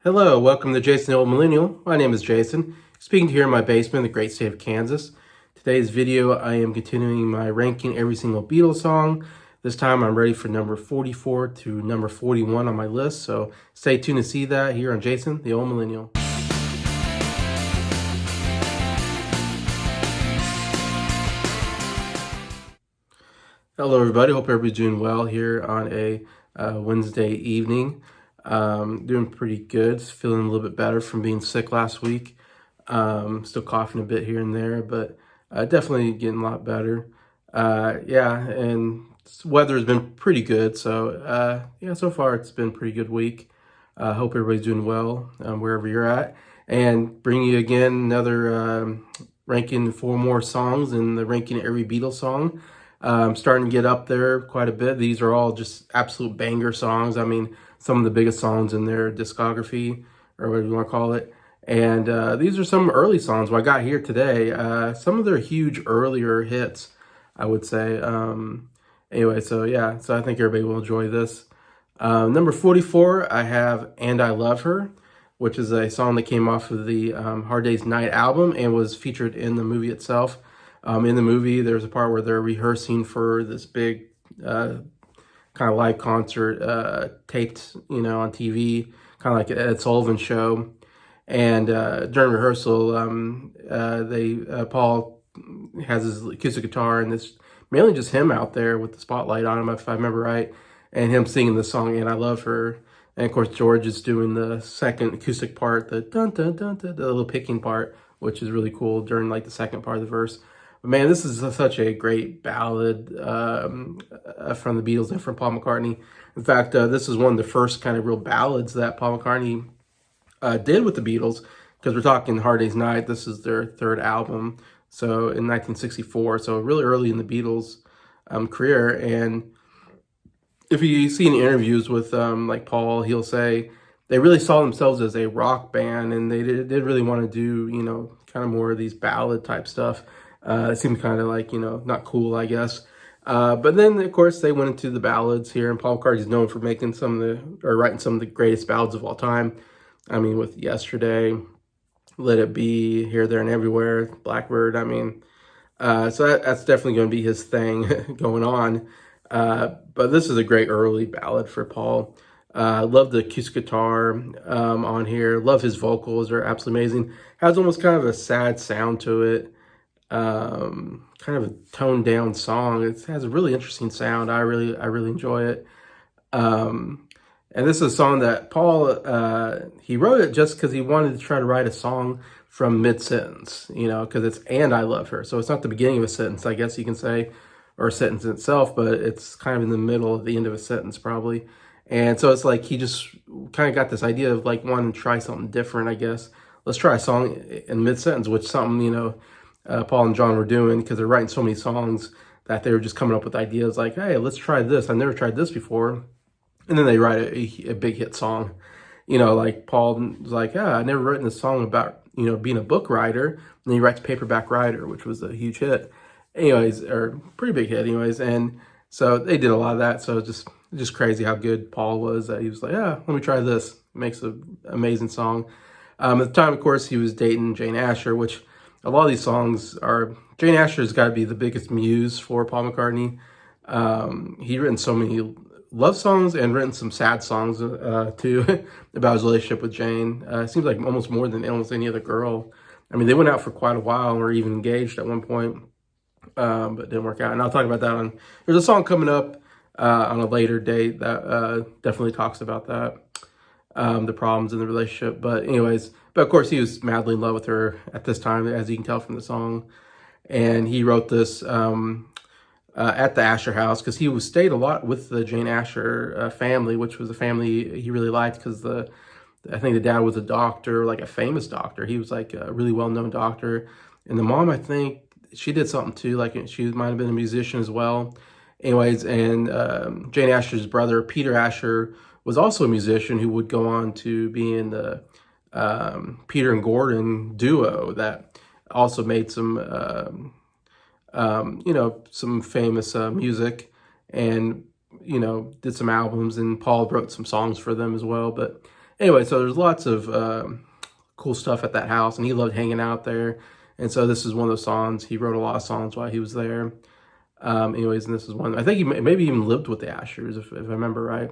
Hello, welcome to Jason the Old Millennial. My name is Jason, speaking to you here in my basement in the great state of Kansas. Today's video, I am continuing my ranking every single Beatles song. This time I'm ready for number 44 to number 41 on my list, so stay tuned to see that here on Jason the Old Millennial. Hello everybody, hope everybody's doing well here on a Wednesday evening. Doing pretty good, feeling a little bit better from being sick last week. Still coughing a bit here and there, but definitely getting a lot better. Yeah, and weather has been pretty good, so yeah, so far it's been a pretty good week. Hope everybody's doing well wherever you're at, and bring you again another ranking 4 more songs in the ranking every Beatles song. Starting to get up there quite a bit. These are all just absolute banger songs. I mean, some of the biggest songs in their discography, or whatever you want to call it. And these are some early songs. What I got here today, some of their huge earlier hits, I would say. Anyway, so yeah, so I think everybody will enjoy this. Number 44, I have And I Love Her, which is a song that came off of the Hard Day's Night album and was featured in the movie itself. In the movie, there's a part where they're rehearsing for this big kind of live concert taped, on TV, kind of like an Ed Sullivan show. And during rehearsal, Paul has his acoustic guitar, and it's mainly just him out there with the spotlight on him, if I remember right, and him singing the song "And I Love Her." And of course, George is doing the second acoustic part, the dun dun dun dun, the little picking part, which is really cool during like the second part of the verse. Man, this is such a great ballad from the Beatles and from Paul McCartney. In fact, this is one of the first kind of real ballads that Paul McCartney did with the Beatles, because we're talking Hard Day's Night. This is their third album, so in 1964, so really early in the Beatles' career. And if you see any interviews with like Paul, he'll say they really saw themselves as a rock band, and they did really want to do, kind of more of these ballad type stuff. It seemed kind of like, not cool, I guess. But then, of course, they went into the ballads here, and Paul McCartney is known for writing some of the greatest ballads of all time. I mean, with Yesterday, Let It Be, Here, There, and Everywhere, Blackbird. I mean, so that's definitely going to be his thing going on. But this is a great early ballad for Paul. Love the acoustic guitar on here. Love his vocals, are absolutely amazing. Has almost kind of a sad sound to it. Kind of a toned down song. It has a really interesting sound. I really enjoy it. And this is a song that Paul, he wrote it just because he wanted to try to write a song from mid-sentence, because it's "And I Love Her." So it's not the beginning of a sentence, I guess you can say, or a sentence in itself, but it's kind of in the middle of the end of a sentence probably. And so it's like he just kind of got this idea of like wanting to try something different, I guess. Let's try a song in mid-sentence, which something, Paul and John were doing, because they're writing so many songs that they were just coming up with ideas like, hey, let's try this. I've never tried this before. And then they write a big hit song. Like Paul was like, yeah, I've never written a song about, being a book writer. And then he writes Paperback Writer, which was a huge hit. Anyways, or pretty big hit anyways. And so they did a lot of that. So just crazy how good Paul was. He was like, yeah, let me try this. It makes an amazing song. At the time, of course, he was dating Jane Asher, which a lot of these songs are, Jane Asher's got to be the biggest muse for Paul McCartney. He'd written so many love songs and written some sad songs too about his relationship with Jane. It seems like almost more than almost any other girl. I mean, they went out for quite a while and were even engaged at one point, but it didn't work out. And I'll talk about that there's a song coming up on a later date that definitely talks about that, the problems in the relationship. But anyways, but of course he was madly in love with her at this time, as you can tell from the song. And he wrote this at the Asher house, because he stayed a lot with the Jane Asher family, which was a family he really liked, because I think the dad was a doctor, like a famous doctor. He was like a really well-known doctor. And the mom, I think, she did something too, like she might have been a musician as well. Anyways, and Jane Asher's brother, Peter Asher, was also a musician who would go on to be in the Peter and Gordon duo that also made some, some famous music, and, did some albums, and Paul wrote some songs for them as well. But Anyway, so there's lots of cool stuff at that house, and he loved hanging out there. And so this is one of those songs. He wrote a lot of songs while he was there. Anyways, and this is one. I think he maybe even lived with the Ashers, if I remember right.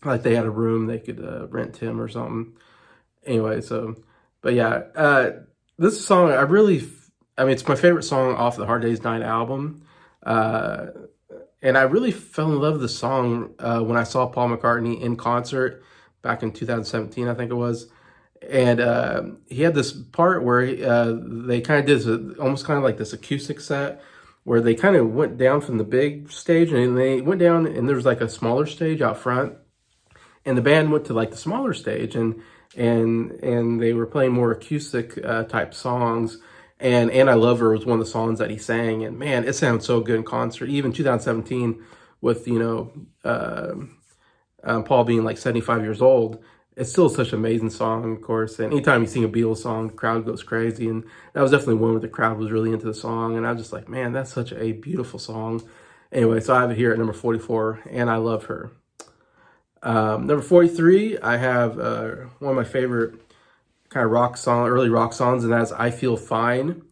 Like they had a room they could rent him or something. Anyway, so, but yeah, this song I mean, it's my favorite song off the Hard Day's Night album. Uh, and I really fell in love with the song when I saw Paul McCartney in concert back in 2017, I think it was. And he had this part where they kind of did this, almost kind of like this acoustic set where they kind of went down from the big stage and they went down and there was like a smaller stage out front, and the band went to like the smaller stage and they were playing more acoustic type songs. And I Love Her was one of the songs that he sang, and man, it sounds so good in concert. Even 2017 with, Paul being like 75 years old, it's still such an amazing song, of course. And anytime you sing a Beatles song, the crowd goes crazy. And that was definitely one where the crowd was really into the song. And I was just like, man, that's such a beautiful song. Anyway, so I have it here at number 44, And I Love Her. Number 43, I have one of my favorite kind of early rock songs, and that's I Feel Fine,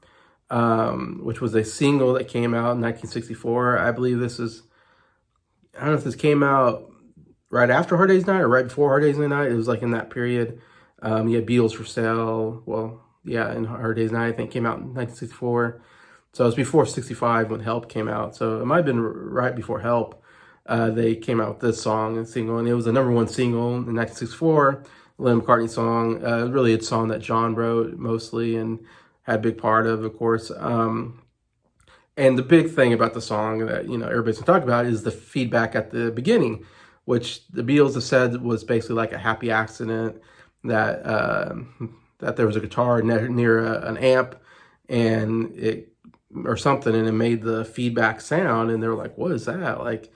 which was a single that came out in 1964. I believe I don't know if this came out right after Hard Day's Night or right before Hard Day's Night. It was like in that period. You had Beatles for Sale. Well, yeah, and Hard Day's Night, I think, came out in 1964. So it was before 65 when Help came out. So it might have been right before Help. They came out with this song and single, and it was the number one single in 1964. Lennon McCartney song, really a song that John wrote mostly and had a big part of course. And the big thing about the song that, everybody's gonna talk about is the feedback at the beginning, which the Beatles have said was basically like a happy accident, that that there was a guitar near an amp and or something, and it made the feedback sound, and they were like, what is that? Like,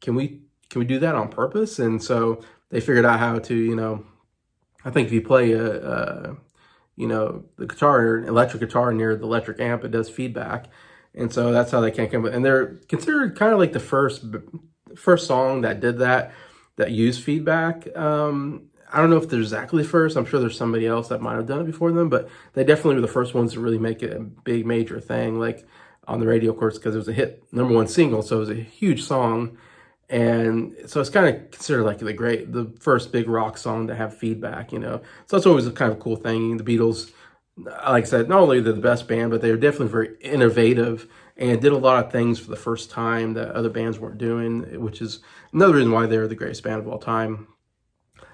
can we do that on purpose? And so they figured out how to, I think if you play the guitar, electric guitar near the electric amp, it does feedback. And so that's how they can come up. And they're considered kind of like the first song that did that used feedback. I don't know if they're exactly first. I'm sure there's somebody else that might have done it before them, but they definitely were the first ones to really make it a big major thing, like on the radio, of course, because it was a hit number one single. So it was a huge song. And so it's kind of considered like the first big rock song to have feedback, So that's always a kind of cool thing. The Beatles, like I said, not only they're the best band, but they were definitely very innovative and did a lot of things for the first time that other bands weren't doing, which is another reason why they're the greatest band of all time.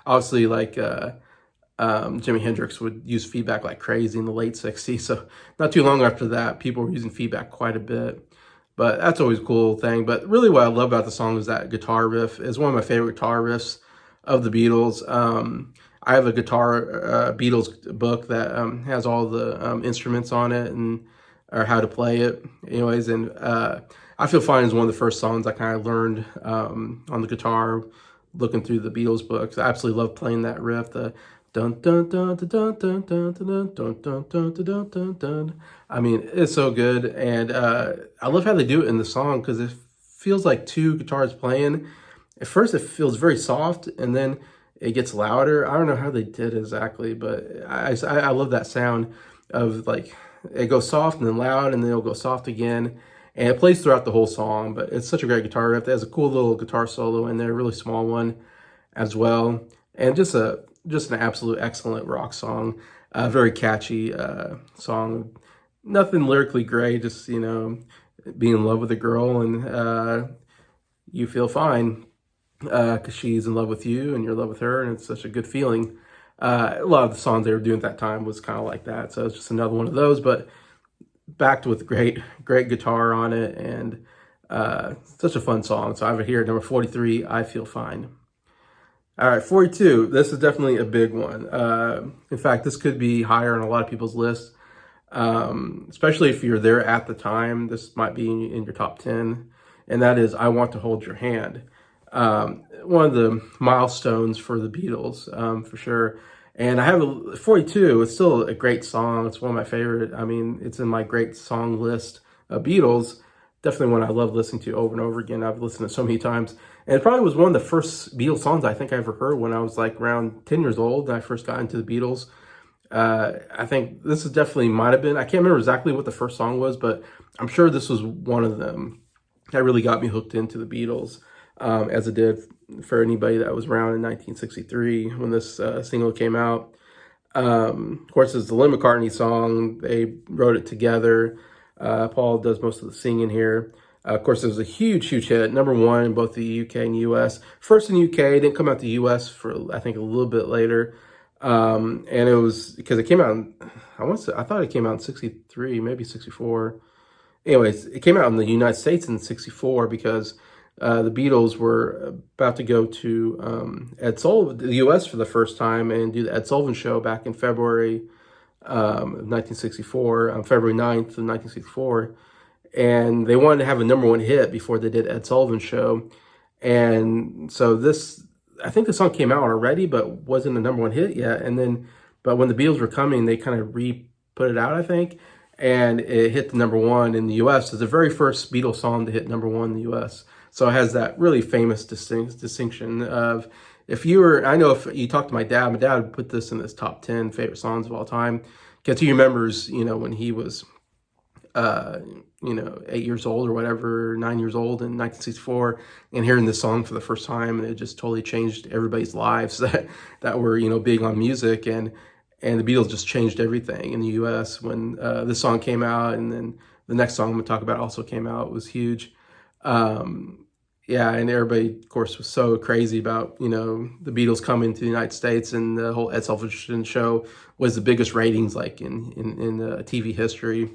Obviously, like Jimi Hendrix would use feedback like crazy in the late 60s. So not too long after that, people were using feedback quite a bit. But that's always a cool thing. But really what I love about the song is that guitar riff. It's one of my favorite guitar riffs of the Beatles. I have a Beatles book that has all the instruments on it or how to play it. Anyways, and I Feel Fine is one of the first songs I kind of learned on the guitar looking through the Beatles books. I absolutely love playing that riff. The dun dun dun dun dun dun dun dun dun dun dun dun dun dun. I mean, it's so good, and I love how they do it in the song because it feels like two guitars playing. At first, it feels very soft, and then it gets louder. I don't know how they did exactly, but I love that sound of like it goes soft and then loud, and then it'll go soft again, and it plays throughout the whole song. But it's such a great guitar riff. It has a cool little guitar solo in there, a really small one as well, and just an absolute excellent rock song. Very catchy song. Nothing lyrically great, just, be in love with a girl and you feel fine because she's in love with you and you're in love with her, and it's such a good feeling. A lot of the songs they were doing at that time was kind of like that, so it's just another one of those, but backed with great guitar on it, and such a fun song. So I have it here at number 43, I Feel Fine. All right, 42. This is definitely a big one. In fact, this could be higher on a lot of people's lists, especially if you're there at the time. This might be in your top 10, and that is I Want to Hold Your Hand. One of the milestones for the Beatles, for sure. And I have 42. It's still a great song. It's one of my favorite. I mean, it's in my great song list of Beatles. definitely one I love listening to over and over again. I've listened to so many times. And it probably was one of the first Beatles songs I think I ever heard when I was like around 10 years old and I first got into the Beatles. I think this is definitely might have been, I can't remember exactly what the first song was, but I'm sure this was one of them that really got me hooked into the Beatles, as it did for anybody that was around in 1963 when this single came out. Of course, it's the Lynn McCartney song. They wrote it together. Paul does most of the singing here. Of course, it was a huge, huge hit. #1 in both the UK and US. First in UK, didn't come out to US for, I think, a little bit later. And it was, because it came out, I thought it came out in 63, maybe 64. Anyways, it came out in the United States in 64 because the Beatles were about to go to Ed Sullivan, the U.S. for the first time and do the Ed Sullivan Show back in February of 1964, on February 9th of 1964. And they wanted to have a #1 hit before they did Ed Sullivan Show. And so this, I think the song came out already, but wasn't a #1 hit yet. And then, but when the Beatles were coming, they kind of put it out, I think. And it hit the #1 in the U.S. It's the very first Beatles song to hit #1 in the U.S. So it has that really famous distinction of, if you were, I know if you talk to my dad would put this in his top 10 favorite songs of all time, because he remembers, when he was, 8 years old or whatever, 9 years old in 1964, and hearing this song for the first time, and it just totally changed everybody's lives that were, big on music, and the Beatles just changed everything in the U.S. when this song came out, and then the next song I'm going to talk about also came out. It was huge. Yeah, and everybody, of course, was so crazy about, the Beatles coming to the United States, and the whole Ed Sullivan Show was the biggest ratings, like, in TV history,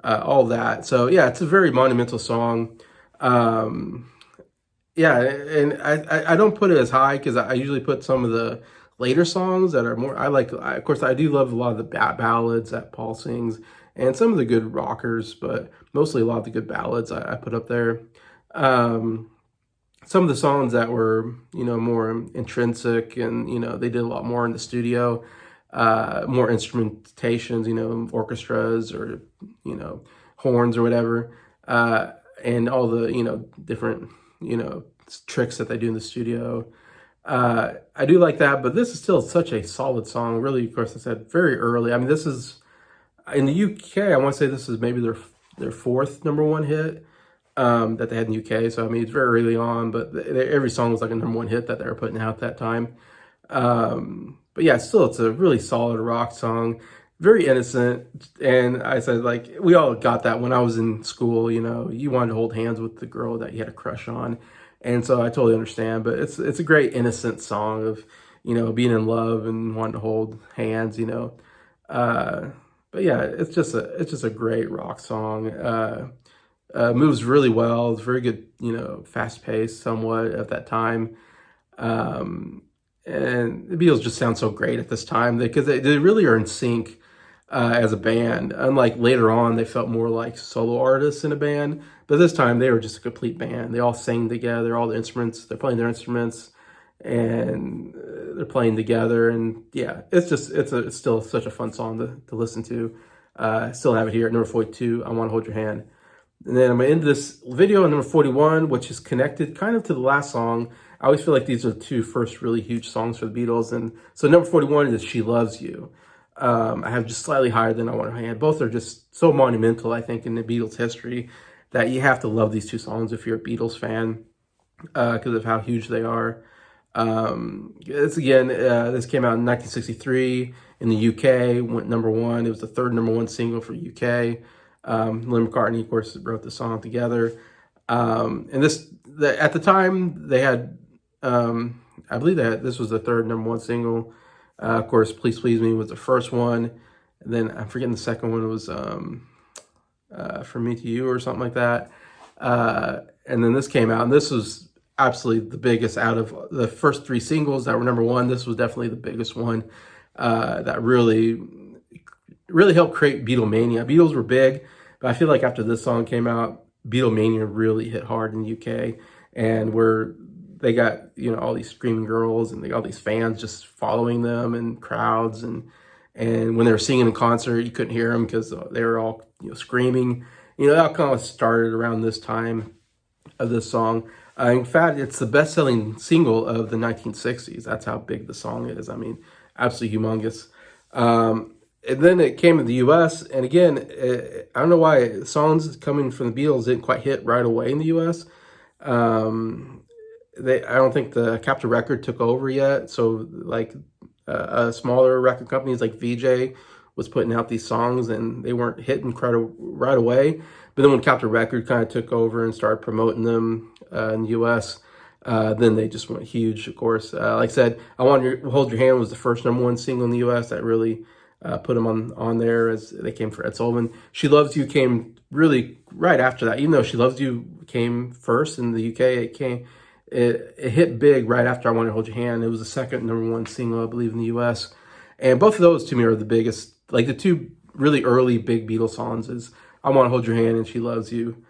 all that. So, yeah, it's a very monumental song. Yeah, and I don't put it as high because I usually put some of the later songs that are more, of course, I do love a lot of the ballads that Paul sings and some of the good rockers, but mostly a lot of the good ballads I put up there. Some of the songs that were, more intrinsic, and, they did a lot more in the studio, more instrumentations, orchestras or, horns or whatever, and all the, different, tricks that they do in the studio. I do like that, but this is still such a solid song. Really, of course, I said very early. I mean, this is, in the UK, I want to say this is maybe their fourth #1 hit. That they had in the UK. So, I mean, it's very early on, but every song was like a #1 hit that they were putting out that time. But yeah, still, it's a really solid rock song, very innocent. And I said, like, we all got that when I was in school, you wanted to hold hands with the girl that you had a crush on. And so I totally understand, but it's a great innocent song of, being in love and wanting to hold hands, but yeah, it's just a great rock song. Moves really well. It's very good, fast paced somewhat at that time. And the Beatles just sound so great at this time because they really are in sync as a band. Unlike later on, they felt more like solo artists in a band. But this time, they were just a complete band. They all sang together, all the instruments. They're playing their instruments, and they're playing together. And yeah, it's still such a fun song to listen to. Still have it here at #42, I Want to Hold Your Hand. And then I'm going to end this video on #41, which is connected kind of to the last song. I always feel like these are the two first really huge songs for the Beatles. And so #41 is She Loves You. I have just slightly higher than I Want Her Hand. Both are just so monumental, I think, in the Beatles history that you have to love these two songs if you're a Beatles fan because of how huge they are. This came out in 1963 in the UK, went #1. It was the third #1 single for UK. Lynn McCartney, of course, wrote the song together. And at the time, they had, I believe this was the third #1 single. Of course, Please Please Me was the first one. And then I'm forgetting the second one was From Me to You or something like that. And then this came out, and this was absolutely the biggest out of the first three singles that were #1. This was definitely the biggest one that really helped create Beatlemania. Beatles were big, but I feel like after this song came out, Beatlemania really hit hard in the UK, and they got, all these screaming girls, and they got all these fans just following them and crowds, and when they were singing in concert, you couldn't hear them because they were all, screaming. You know, that kind of started around this time of this song. In fact, it's the best-selling single of the 1960s. That's how big the song is. I mean, absolutely humongous. And then it came to the U.S. And again, I don't know why songs coming from the Beatles didn't quite hit right away in the U.S. I don't think the Capitol Record took over yet. So like smaller record companies like VJ was putting out these songs, and they weren't hitting right away. But then when Capitol Record kind of took over and started promoting them in the U.S., then they just went huge, of course. Like I said, I Want to Hold Your Hand was the first #1 single in the U.S. that really put them on there, as they came for Ed Sullivan. She Loves You came really right after that. Even though She Loves You came first in the UK, it hit big right after I Want to Hold Your Hand. It was the second #1 single, I believe, in the U.S. And both of those to me are the biggest, like the two really early big Beatles songs is I Want to Hold Your Hand and She Loves You.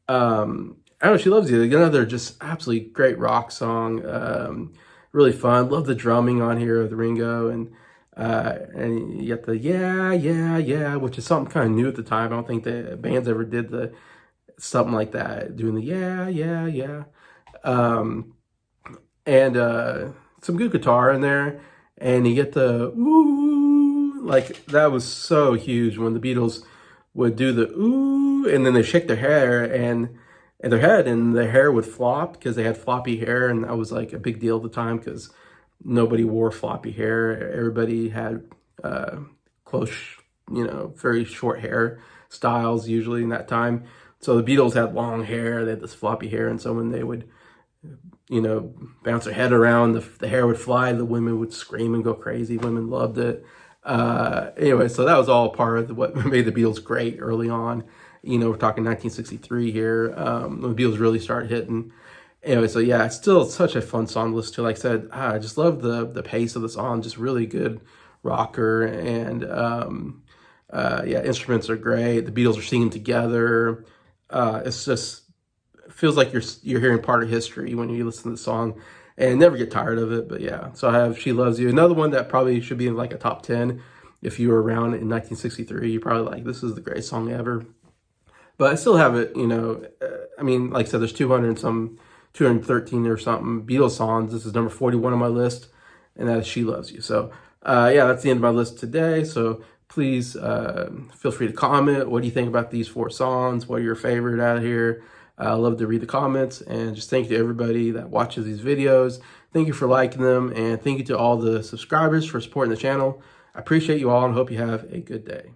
I don't know, She Loves You, another just absolutely great rock song. Really fun. Love the drumming on here of the Ringo, and you get the yeah, yeah, yeah, which is something kind of new at the time. I don't think the bands ever did something like that, doing the yeah, yeah, yeah. And some good guitar in there, and you get the ooh, like that was so huge when the Beatles would do the ooh, and then they shake their hair and their head, and their hair would flop because they had floppy hair, and that was like a big deal at the time because nobody wore floppy hair. Everybody had close, very short hair styles usually in that time. So the Beatles had long hair, they had this floppy hair, and so when they would, bounce their head around, the hair would fly, the women would scream and go crazy. Women loved it. Anyway, so that was all part of what made the Beatles great early on. We're talking 1963 here, when the Beatles really started hitting. Anyway, so yeah, it's still such a fun song to listen to. Like I said, I just love the pace of the song, just really good rocker, and yeah, instruments are great. The Beatles are singing together. It's just feels like you're hearing part of history when you listen to the song, and never get tired of it. But yeah, so I have She Loves You, another one that probably should be in like a top 10. If you were around in 1963, you probably like, this is the greatest song ever. But I still have it, I mean, like I said, there's 213 or something Beatles songs. This is number 41 on my list, and that is She Loves You. So yeah, that's the end of my list today. So please feel free to comment. What do you think about these 4 songs? What are your favorite out of here? I love to read the comments, and just thank you to everybody that watches these videos. Thank you for liking them, and thank you to all the subscribers for supporting the channel. I appreciate you all and hope you have a good day.